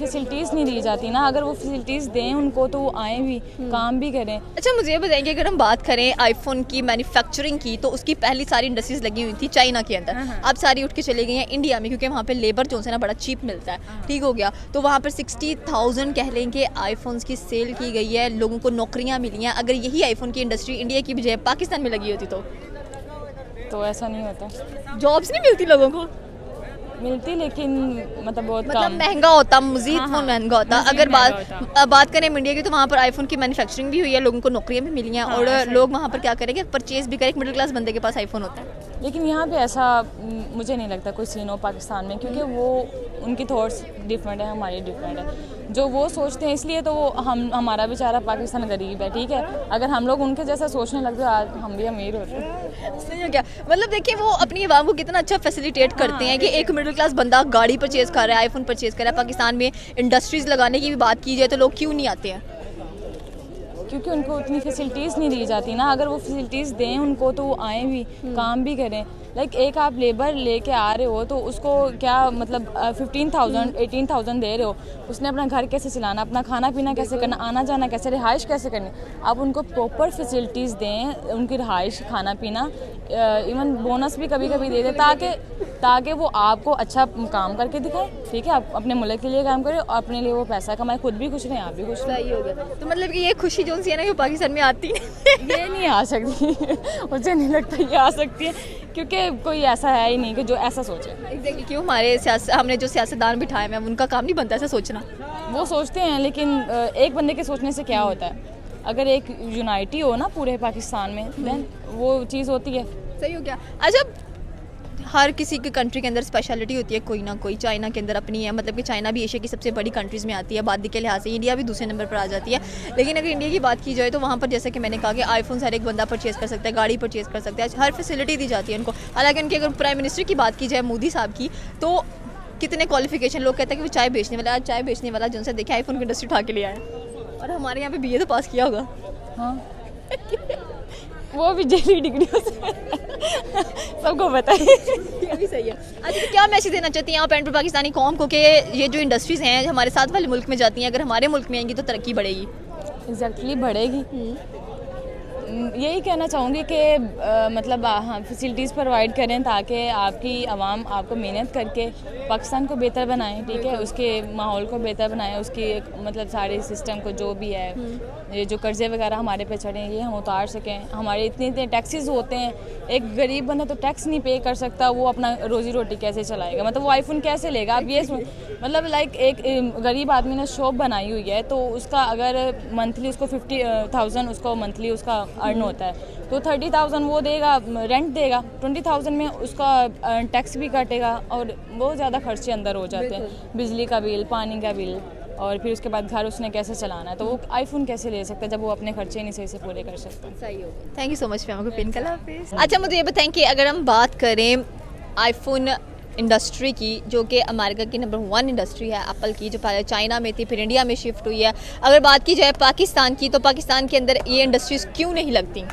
Facilities नहीं दी जाती ना, अगर वो फैसिलिटीज़ दें उनको तो वो आएँ भी, काम भी करें। अच्छा मुझे ये बताएंगे, अगर हम बात करें आईफोन की मैन्युफैक्चरिंग की, तो उसकी पहली सारी इंडस्ट्रीज लगी हुई थी चाइना के अंदर। अब सारी उठ के चली गई हैं इंडिया में, क्योंकि वहाँ पे लेबर जो है ना बड़ा चीप मिलता है। ठीक हो गया, तो वहाँ पर 60,000 कह लें कि आईफोन्स की सेल की गई है, लोगों को नौकरियाँ मिली हैं। अगर यही आईफोन की इंडस्ट्री इंडिया की बजाय पाकिस्तान में लगी होती तो ऐसा नहीं होता, जॉब्स नहीं मिलती लोगों को, मिलती लेकिन मतलब बहुत मतलब कम। महंगा होता, मजीद हाँ, फोन महंगा होता। मज़ीद अगर महंगा बात करें इंडिया की, तो वहाँ पर आईफोन की मैन्युफैक्चरिंग भी हुई है, लोगों को नौकरियाँ भी मिली हैं, हाँ, और ऐसा ही। लोग वहाँ पर क्या करेंगे, परचेज भी करें। मिडिल क्लास बंदे के पास आईफोन होता है। लेकिन यहाँ पे ऐसा मुझे नहीं लगता कोई सीन हो पाकिस्तान में, क्योंकि वो उनकी थॉट्स डिफरेंट है, हमारी डिफरेंट है। जो वो सोचते हैं इसलिए तो वो हमारा बेचारा पाकिस्तान गरीब है, ठीक है। अगर हम लोग उनके जैसा सोचने लगते आज हम भी अमीर होते। सही हो क्या, मतलब देखिए वो अपनी आवाम को कितना अच्छा फैसिलिटेट करते हैं कि एक मिडिल क्लास बंदा गाड़ी परचेज कर रहा है, आईफोन परचेज कर रहा है। पाकिस्तान में इंडस्ट्रीज लगाने की भी बात की जाए तो लोग क्यों नहीं आते हैं? क्योंकि उनको उतनी फैसिलिटीज़ नहीं दी जाती ना, अगर वो फैसिलिटीज़ दें उनको तो वो आएँ भी, काम भी करें। लाइक एक आप लेबर लेके आ रहे हो तो उसको क्या मतलब 15,000 18,000 दे रहे हो, उसने अपना घर कैसे चलाना, अपना खाना पीना कैसे करना, आना जाना कैसे, रिहाइश कैसे करनी। आप उनको प्रॉपर फैसिलिटीज़ दें, उनकी रिहाइश, खाना पीना, इवन बोनस भी कभी कभी दे दें, ताकि वो आपको अच्छा काम करके दिखाए, ठीक है। आप अपने मुल्क के लिए काम करें और अपने लिए वो पैसा कमाए, खुद भी खुश रहें, आप भी खुश रहें। सही हो गया, तो मतलब कि ये खुशी जो सी है ना, ये पाकिस्तान में आती ये नहीं आ सकती मुझे नहीं लगता ये आ सकती है, क्योंकि कोई ऐसा है ही नहीं कि जो ऐसा सोचे। एग्जैक्टली, क्यों हमारे हमने जो सियासतदान बिठाए हैं उनका काम नहीं बनता ऐसा सोचना। वो सोचते हैं, लेकिन एक बंदे के सोचने से क्या होता है। अगर एक यूनाइटी हो ना पूरे पाकिस्तान में, देन वो चीज़ होती है। सही हो गया। अच्छा, हर किसी के कंट्री के अंदर स्पेशलिटी होती है कोई ना कोई। चाइना के अंदर अपनी है, मतलब कि चाइना भी एशिया की सबसे बड़ी कंट्रीज़ में आती है आबादी के लिहाज से। इंडिया भी दूसरे नंबर पर आ जाती है। लेकिन अगर इंडिया की बात की जाए तो वहाँ पर जैसे कि मैंने कहा कि आईफोन हर एक बंदा परचेज़ कर सकता है, गाड़ी परचेज़ कर सकता है, हर फैसिलिटी दी जाती है उनको। हालांकि उनके अगर प्राइम मिनिस्टर की बात की जाए, मोदी साहब की, तो कितने क्वालिफिकेशन, लोग कहते हैं कि वो चाय बेचने वाला, आज चाय बेचने वाला जिनसे देखे आईफोन की इंडस्ट्री उठा के लिया है। और हमारे यहाँ पे BA तो पास किया होगा। हाँ वो भी जेली डिग्रियों से सबको बताइए। ये भी सही है। अच्छा, तो क्या मैसेज देना चाहती हैं आप एंड पाकिस्तानी कौम को कि ये जो इंडस्ट्रीज़ हैं हमारे साथ वाले मुल्क में जाती हैं, अगर हमारे मुल्क में आएंगी तो तरक्की बढ़ेगी? एग्जैक्टली बढ़ेगी। यही कहना चाहूँगी कि मतलब हाँ फैसिलिटीज़ प्रोवाइड करें ताकि आपकी आवाम आपको मेहनत करके पाकिस्तान को बेहतर बनाएं, ठीक है। उसके माहौल को बेहतर बनाएं, उसकी मतलब सारे सिस्टम को जो भी है, ये जो कर्ज़े वगैरह हमारे पे चढ़े हैं ये हम उतार सकें। हमारे इतने टैक्सेस होते हैं, एक गरीब बंदा तो टैक्स नहीं पे कर सकता, वो अपना रोज़ी रोटी कैसे चलाएगा, मतलब वो आईफोन कैसे लेगा। अब ये मतलब लाइक एक गरीब आदमी ने शॉप बनाई हुई है, तो उसका अगर मंथली उसको 50,000 उसको मंथली उसका अर्न होता है, तो 30,000 वो देगा, रेंट देगा, 20,000 में उसका टैक्स भी कटेगा और बहुत ज़्यादा खर्चे अंदर हो जाते हैं, बिजली का बिल, पानी का बिल, और फिर उसके बाद घर उसने कैसे चलाना है। तो वो आईफोन कैसे ले सकता है जब वो अपने खर्चे नहीं सही से पूरे कर सकता। सही हो गया। Thank you so much fam को पिन कला। अच्छा, मुझे ये बताएं कि अगर हम बात करें आईफोन इंडस्ट्री की, जो कि अमेरिका की नंबर 1 इंडस्ट्री है एप्पल की, जो पहले चाइना में थी फिर इंडिया में शिफ्ट हुई है। अगर बात की जाए पाकिस्तान की, तो पाकिस्तान के अंदर ये इंडस्ट्रीज़ क्यों नहीं लगती?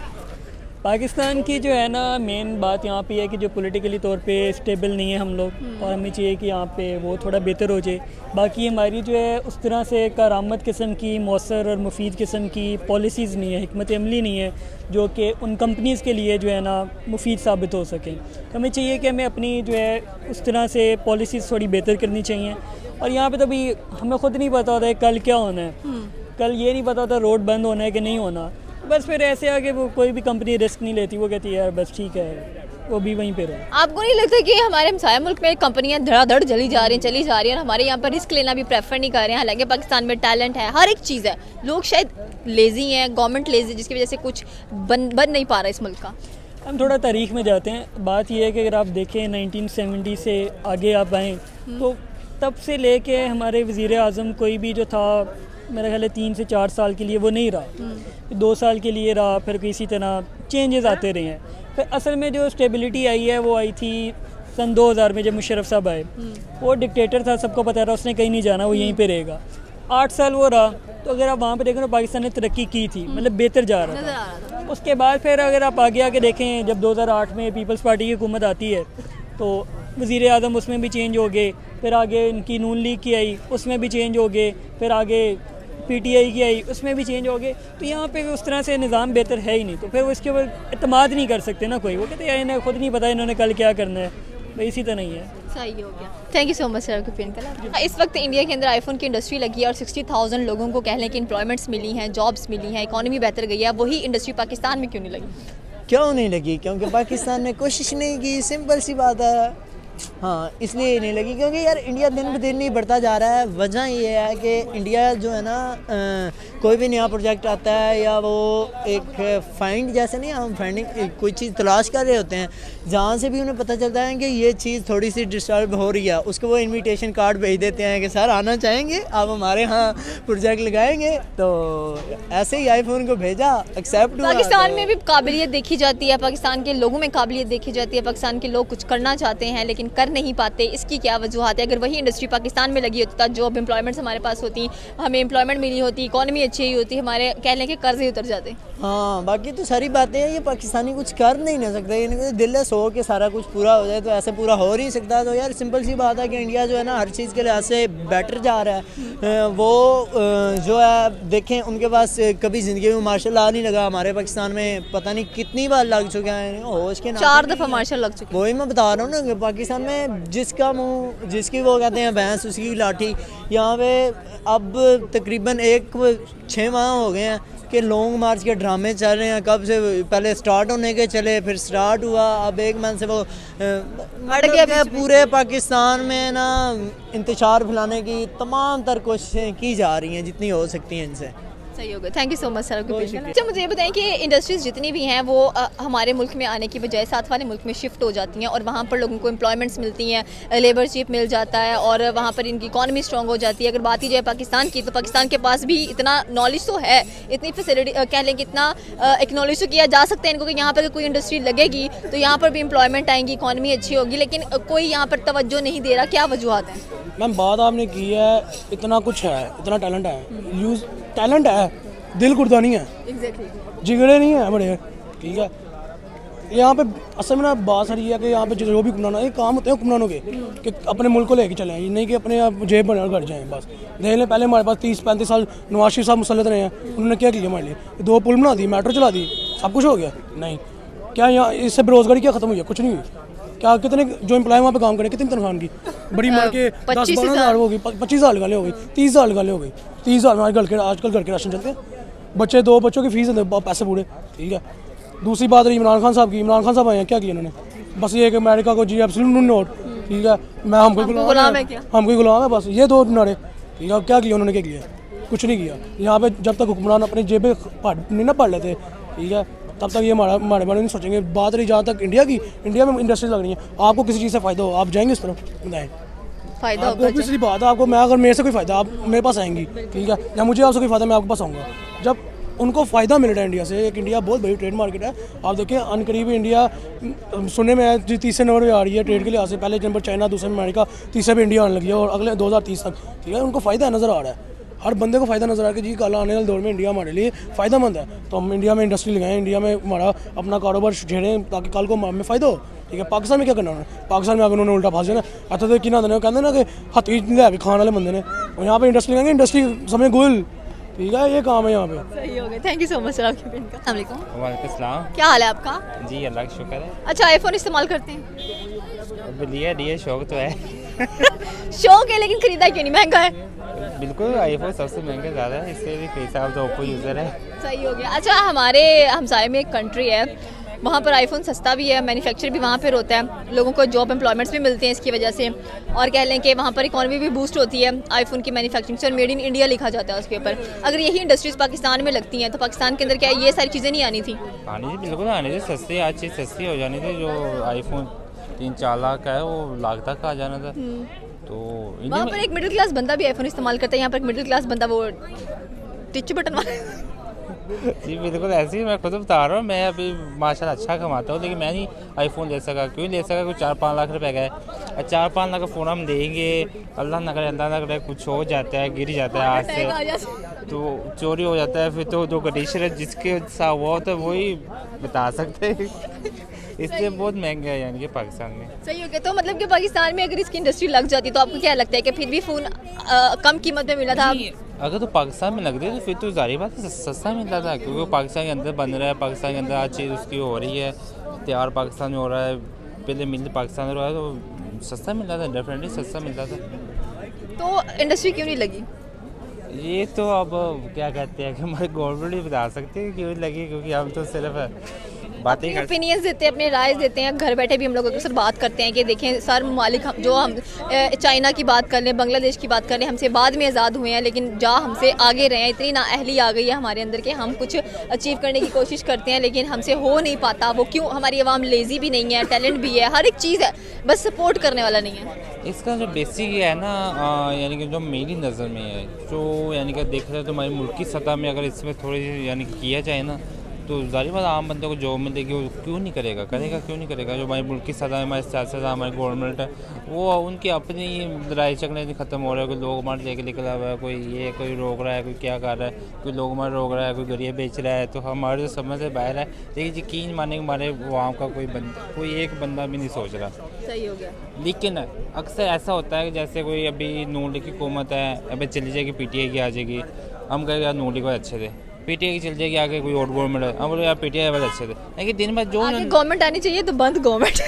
पाकिस्तान की जो है ना मेन बात यहाँ पे है कि जो पॉलिटिकली तौर पे स्टेबल नहीं है हम लोग, और हमें चाहिए कि यहाँ पे वो थोड़ा बेहतर हो जाए। बाकी हमारी जो है उस तरह से कारआमद किस्म की, मौसर और मुफीद किस्म की पॉलिसीज़ नहीं है, हिकमत अमली नहीं है जो कि उन कंपनीज़ के लिए जो है ना मुफीद साबित हो सकें। तो हमें चाहिए कि हमें अपनी जो है उस तरह से पॉलिसीज़ थोड़ी बेहतर करनी चाहिए। और यहाँ पे तो अभी हमें ख़ुद नहीं पता होता है कल क्या होना है, कल ये नहीं पता होता रोड बंद होना है कि नहीं होना। बस फिर ऐसे आगे वो कोई भी कंपनी रिस्क नहीं लेती, वो कहती है यार बस ठीक है, वो भी वहीं पे रहे। आपको नहीं लगता कि हमारे हमसाया मुल्क में कंपनियां धड़ाधड़ चली जा रही हैं और हमारे यहाँ पर रिस्क लेना भी प्रेफर नहीं कर रहे हैं? हालांकि पाकिस्तान में टैलेंट है, हर एक चीज़ है, लोग शायद लेज़ी हैं, गवर्नमेंट लेज़ी, जिसकी वजह से कुछ बन नहीं पा रहा इस मुल्क का। हम थोड़ा तारीख़ में जाते हैं। बात यह है कि अगर आप देखें 1970 से आगे आप आएँ तो तब से लेके हमारे वज़ीर आज़म कोई भी जो था मेरा ख्याल है 3 से 4 साल के लिए वो नहीं रहा, 2 साल के लिए रहा, फिर किसी तरह चेंजेस आते रहे हैं। फिर असल में जो स्टेबिलिटी आई है वो आई थी सन 2000 में जब मुशर्रफ साहब आए। वो डिक्टेटर था, सबको पता था उसने कहीं नहीं जाना, वो यहीं पे रहेगा। 8 साल वो रहा, तो अगर आप वहाँ पे देखें तो पाकिस्तान ने तरक्की की थी, मतलब बेहतर जा रहा था। उसके बाद फिर अगर आप आगे आके देखें, जब 2008 में पीपल्स पार्टी की हुकूमत आती है तो वज़ीर आज़म उसमें भी चेंज हो गए, फिर आगे इनकी नून लीग की आई उसमें भी चेंज हो गए, फिर आगे PTI की आई उसमें भी चेंज हो गए। तो यहाँ पे उस तरह से निज़ाम बेहतर है ही नहीं, तो फिर वो इसके ऊपर इत्मीद नहीं कर सकते ना कोई। वो कहते हैं इन्हें खुद नहीं पता इन्होंने कल क्या करना है, भाई इसी तरह ही है। सही हो गया। Thank you so much sir आपके पिन का। इस वक्त इंडिया के अंदर आईफोन की इंडस्ट्री लगी है और 60,000 लोगों को कह लें कि एम्प्लॉयमेंट्स मिली हैं, जॉब्स मिली हैं, इकॉनमी बेहतर गई है। वही इंडस्ट्री पाकिस्तान में क्यों नहीं लगी? क्यों नहीं लगी? क्योंकि पाकिस्तान ने कोशिश नहीं की, सिंपल सी बात है। हाँ, इसलिए नहीं लगी क्योंकि यार इंडिया दिन ब दिन नहीं बढ़ता जा रहा है। वजह ये है कि इंडिया जो है ना कोई भी नया प्रोजेक्ट आता है या वो एक फाइंड जैसे नहीं, हम फाइंडिंग कोई चीज़ तलाश कर रहे होते हैं, जहाँ से भी उन्हें पता चलता है कि ये चीज़ थोड़ी सी डिस्टर्ब हो रही है, उसको वो इनविटेशन कार्ड भेज देते हैं कि सर आना चाहेंगे आप हमारे यहाँ प्रोजेक्ट लगाएंगे। तो ऐसे ही आईफोन को भेजा, एक्सेप्ट हुआ। पाकिस्तान में भी काबिलियत देखी जाती है, पाकिस्तान के लोगों में काबिलियत देखी जाती है, पाकिस्तान के लोग कुछ करना चाहते हैं लेकिन कर नहीं पाते। इसकी क्या वजूहत है? अगर वही इंडस्ट्री पाकिस्तान में लगी होती, जॉब एम्प्लॉयमेंट्स हमारे पास होती, हमें एम्प्लॉयमेंट मिली होती, इकॉनमी अच्छी ही होती, हमारे कह लें कि कर्ज ही उतर जाते। हाँ, बाकी तो सारी बातें हैं, ये पाकिस्तानी कुछ कर नहीं ना सकते, इनको दिल है सो के सारा कुछ पूरा हो जाए, तो ऐसे पूरा हो नहीं सकता। तो यार सिंपल सी बात है कि इंडिया जो है ना हर चीज़ के लिहाज से बेटर जा रहा है। वो जो है देखें उनके पास कभी ज़िंदगी में मार्शल लॉ नहीं लगा, हमारे पाकिस्तान में पता नहीं कितनी बार लग चुके हैं, होश के 4 दफ़ा मार्शल लग चुके। वही मैं बता रहा हूँ ना कि पाकिस्तान में जिसका मुँह जिसकी वो कहते हैं भैंस उसकी लाठी। यहाँ पे अब तकरीबन 6 माह हो गए हैं कि लॉन्ग मार्च के ड्रामे चल रहे हैं। कब से? पहले स्टार्ट होने के चले, फिर स्टार्ट हुआ, अब 1 मंथ से वो अड़ गया। पूरे पाकिस्तान में ना इंतशार फैलाने की तमाम तर कोशिशें की जा रही हैं जितनी हो सकती हैं इनसे। सही हो गया। Thank you so much sir. अच्छा मुझे ये बताएं कि इंडस्ट्रीज़ जितनी भी हैं वो हमारे मुल्क में आने की बजाय साथ वाले मुल्क में शिफ्ट हो जाती हैं और वहाँ पर लोगों को एम्प्लॉयमेंट्स मिलती हैं, लेबरशिप मिल जाता है और वहाँ पर इनकी इकॉनमी स्ट्रॉन्ग हो जाती है। अगर बात की जाए पाकिस्तान की, तो पाकिस्तान के पास भी इतना नॉलेज तो है, इतनी फैसिलिटी कह लें कि इतना एक्नॉलेज तो किया जा सकता है इनको कि यहाँ पर कोई इंडस्ट्री लगेगी तो यहाँ पर भी एम्प्लॉयमेंट आएंगी, इकॉनमी अच्छी होगी, लेकिन कोई यहाँ पर तवज्जो नहीं दे रहा। क्या वजूहत है? मैम बात आपने की है, इतना कुछ है, इतना टैलेंट है, यूज़ टैलेंट है, दिल गुर्दा नहीं है, जिगरे नहीं है बड़े, ठीक है। यहाँ पे असल में ना बात सारी है कि यहाँ पे जो भी हुक्मरान ये काम होते हैं हुक्मरानों के कि अपने मुल्क को लेके चले हैं, ये नहीं कि अपने आप जेब बना कर जाएँ। बस देख लें, पहले हमारे पास 30-35 साल नवाज शरीफ साहब मुसल्लत रहे हैं, उन्होंने क्या किया हमारे लिए? 2 पुल बना दी, मेट्रो चला दी, सब कुछ हो गया? नहीं। क्या यहाँ इससे बेरोजगारी क्या खत्म हुई है? कुछ नहीं हुई। क्या कितने जो एम्प्लॉय वहाँ पे काम करें, कितनी तनख्वाह की बड़ी मार के 10-12 हज़ार होगी, 25 हज़ार निकाले हो गई, 30 हज़ार निकाले हो गई, 30 हज़ार आजकल घर के राशन चलते हैं, बच्चे 2 बच्चों की फीस पैसे पूरे, ठीक है। दूसरी बात रही इमरान खान साहब की, इमरान खान साहब आए हैं, क्या किया उन्होंने? बस ये कि अमेरिका को जी एब्सोल्यूट नोट, ठीक है, मैं हम कोई गुलाम है, हम कोई गुलाम है, बस ये 2 नारे, ठीक है। क्या किया उन्होंने? क्या किया? कुछ नहीं किया। यहाँ पे जब तक हुक्मरान अपने जेबें नहीं ना पढ़ लेते, ठीक है, तब तक ये हमारे बारे में नहीं सोचेंगे। बात रही जहाँ तक इंडिया की, इंडिया में इंडस्ट्री लग रही है, आपको किसी चीज़ से फ़ायदा हो आप जाएंगे इस तरफ? बताएं। फ़ायदा होगा पिछली बात है आपको, मैं अगर मेरे से कोई फ़ायदा आप मेरे पास आएंगी, ठीक है, या मुझे आपसे कोई फ़ायदा मैं आपके पास आऊँगा। जब उनको फ़ायदा मिल रहा है इंडिया से, एक इंडिया बहुत बड़ी ट्रेड मार्केट है, आप देखिए अनकरीब इंडिया सुनने में जी 30 नंबर पे आ रही है ट्रेड के लिहाज से, पहले नंबर चाइना, दूसरे में अमेरिका, तीसरे पे इंडिया आने लगी है और अगले 2030 तक, ठीक है। उनको फ़ायदा नज़र आ रहा है, हर बंदे को फ़ायदा नज़र आ रहा है कि जी कल आने वाले दौर में इंडिया हमारे लिए फ़ायदेमंद है, तो हम इंडिया में इंडस्ट्री लगाएं, इंडिया में हमारा अपना कारोबार छेड़ें ताकि कल को हमें फ़ायदा हो, ठीक है। पाकिस्तान में क्या करना उन्होंने? पाकिस्तान में आकर उन्होंने उल्टा फांस देना, अच्छा तो कि ना देना, कहते ना कि हथी लैके खाने वाले बंदे ने, और यहाँ पे इंडस्ट्री लगाएंगे, इंडस्ट्री समय गुल, ठीक है, ये काम है यहाँ पे। सही हो गया। Thank you so much sir आपके पिन का। अस्सलाम वालेकुम। वालेकुम सलाम। क्या हाल है आपका? जी अल्लाह का शुक्र है। अच्छा आईफोन इस्तेमाल करते हैं? लिए शौक तो है। शौक है लेकिन खरीदा क्यों नहीं? महंगा है। बिल्कुल, आईफोन सबसे महंगा ज़्यादा है, इससे भी कई साहब तो ओप्पो यूज़र है। सही हो गया। अच्छा हमारे हमसाये में एक कंट्री है, वहाँ पर आईफोन सस्ता भी है, मैन्युफैक्चर भी वहाँ पर होता है, लोगों को जॉब एम्प्लॉयमेंट्स भी मिलते हैं इसकी वजह से, और कह लें कि वहाँ पर इकॉनमी भी बूस्ट होती है आईफोन की मैन्युफैक्चरिंग से, और मेड इन इंडिया लिखा जाता है उसके ऊपर। अगर यही इंडस्ट्रीज़ पाकिस्तान में लगती हैं तो पाकिस्तान के अंदर क्या ये सारी चीज़ें नहीं आनी थी? आनी थी, बिल्कुल आनी थी, सस्ती आज चीज़ सस्ती हो जानी थी। जो आईफोन 3-4 लाख का है वो लाख तक आ जाना था। तो वहाँ पर एक मिडिल क्लास बंदा भी आईफोन इस्तेमाल करता है, यहाँ पर एक मिडिल क्लास बंदा वो टिच बटन वाला जी बिल्कुल ऐसे ही मैं खुद बता रहा हूँ, मैं अभी माशाल्लाह अच्छा कमाता हूँ, लेकिन मैं नहीं आईफोन ले सका। क्यों ले सका? कुछ 4-5 लाख रुपए का है, 4-5 लाख का फ़ोन हम देंगे, अल्लाह ना करे कुछ हो जाता है, गिर जाता है हाथ से तो चोरी हो जाता है, फिर तो जो कंडीशन है जिसके साथ हुआ होता है वही बता सकते हैं। इसलिए बहुत महंगा है यानी कि पाकिस्तान में। सही हो गया। तो मतलब कि पाकिस्तान में अगर इसकी इंडस्ट्री लग जाती तो आपको क्या लगता है कि फिर भी फ़ोन कम कीमत में मिला था? अगर तो पाकिस्तान में लग रही है तो फिर तो जाहिर बात है सस्ता मिलता था, क्योंकि वो पाकिस्तान के अंदर बन रहा है, पाकिस्तान के अंदर हर चीज़ उसकी हो रही है, तैयार पाकिस्तान में हो रहा है, पहले मिल पाकिस्तान में हो रहा है, तो सस्ता मिलता था, डेफिनेटली सस्ता मिलता था। तो इंडस्ट्री क्यों नहीं लगी? ये तो अब क्या कहते हैं कि हमारे गवर्नमेंट ही बता सकते हैं क्यों लगी, क्योंकि हम तो सिर्फ बातें कर ओपिनियंस देते हैं, अपने राय देते हैं, घर बैठे भी हम लोग अक्सर बात करते हैं कि देखें सर ममालिक हम चाइना की बात कर लें, बांग्लादेश की बात कर लें, हमसे बाद में आज़ाद हुए हैं लेकिन हमसे आगे रहे हैं, इतनी नाअहली आ गई है हमारे अंदर के हम कुछ अचीव करने की कोशिश करते हैं लेकिन हमसे हो नहीं पाता। वो क्यों? हमारी आवाम लेज़ी भी नहीं है, टैलेंट भी है, हर एक चीज़ है, बस सपोर्ट करने वाला नहीं है। इसका जो बेसिक है ना, यानी कि जो मेरी नज़र में है, जो यानी कि देखा जाए तो हमारी मुल्क की सतह में अगर इसमें थोड़ी यानी कि किया जाए ना, तो जाहिर बात आम बंदे को जॉब मिलेगी, वो क्यों नहीं करेगा, क्यों नहीं करेगा। जो हमारी मुल्क की सतह है, हमारे सियासत है, हमारी गवर्नमेंट है, वो उनकी अपनी लड़ाई झगड़े ख़त्म हो रहे हैं। कोई लोग हमारे लेके निकला हुआ है, कोई रोक रहा है, कोई क्या कर रहा है, कोई लोग हमारे रोक रहा है, कोई गरिया बेच रहा है, तो हमारे जो समझ से बाहर है। लेकिन यकीन माने हमारे वहाँ का कोई एक बंदा भी नहीं सोच रहा। सही हो गया। लेकिन अक्सर ऐसा होता है कि जैसे कोई अभी नून लीग की हुकूमत है, अभी चली जाएगी पीटीआई की आ जाएगी, हम कहेंगे यार नून लीग वाले अच्छे थे, पीटीआई की चल जाएगी आगे कोई और गवर्नमेंट है, हम बोले यार पीटीआई वाले अच्छे थे। लेकिन दिन भर जो गवर्नमेंट आनी चाहिए तो बंद गवर्नमेंट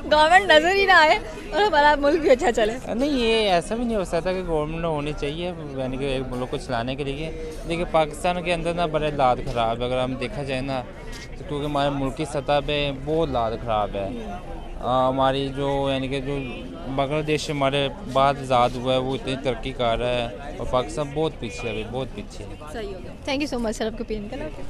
गवर्नमेंट नजर ही ना आए और हमारा मुल्क भी अच्छा चले। नहीं, ये ऐसा भी नहीं हो सकता कि गवर्नमेंट होनी चाहिए यानी कि एक मुल्क को चलाने के लिए। देखिए पाकिस्तान के अंदर ना बड़े हालात ख़राब है, अगर हम देखा जाए ना, तो क्योंकि हमारे मुल्क की सतह पे बहुत हालात ख़राब है। हमारी जो यानी कि जो बांग्लादेश हमारे बाद आज़ाद हुआ है वो इतनी तरक्की कर रहा है और पाकिस्तान बहुत पीछे है, अभी बहुत पीछे है। सही हो गया। Thank you so much sir आपके ओपिनियन का।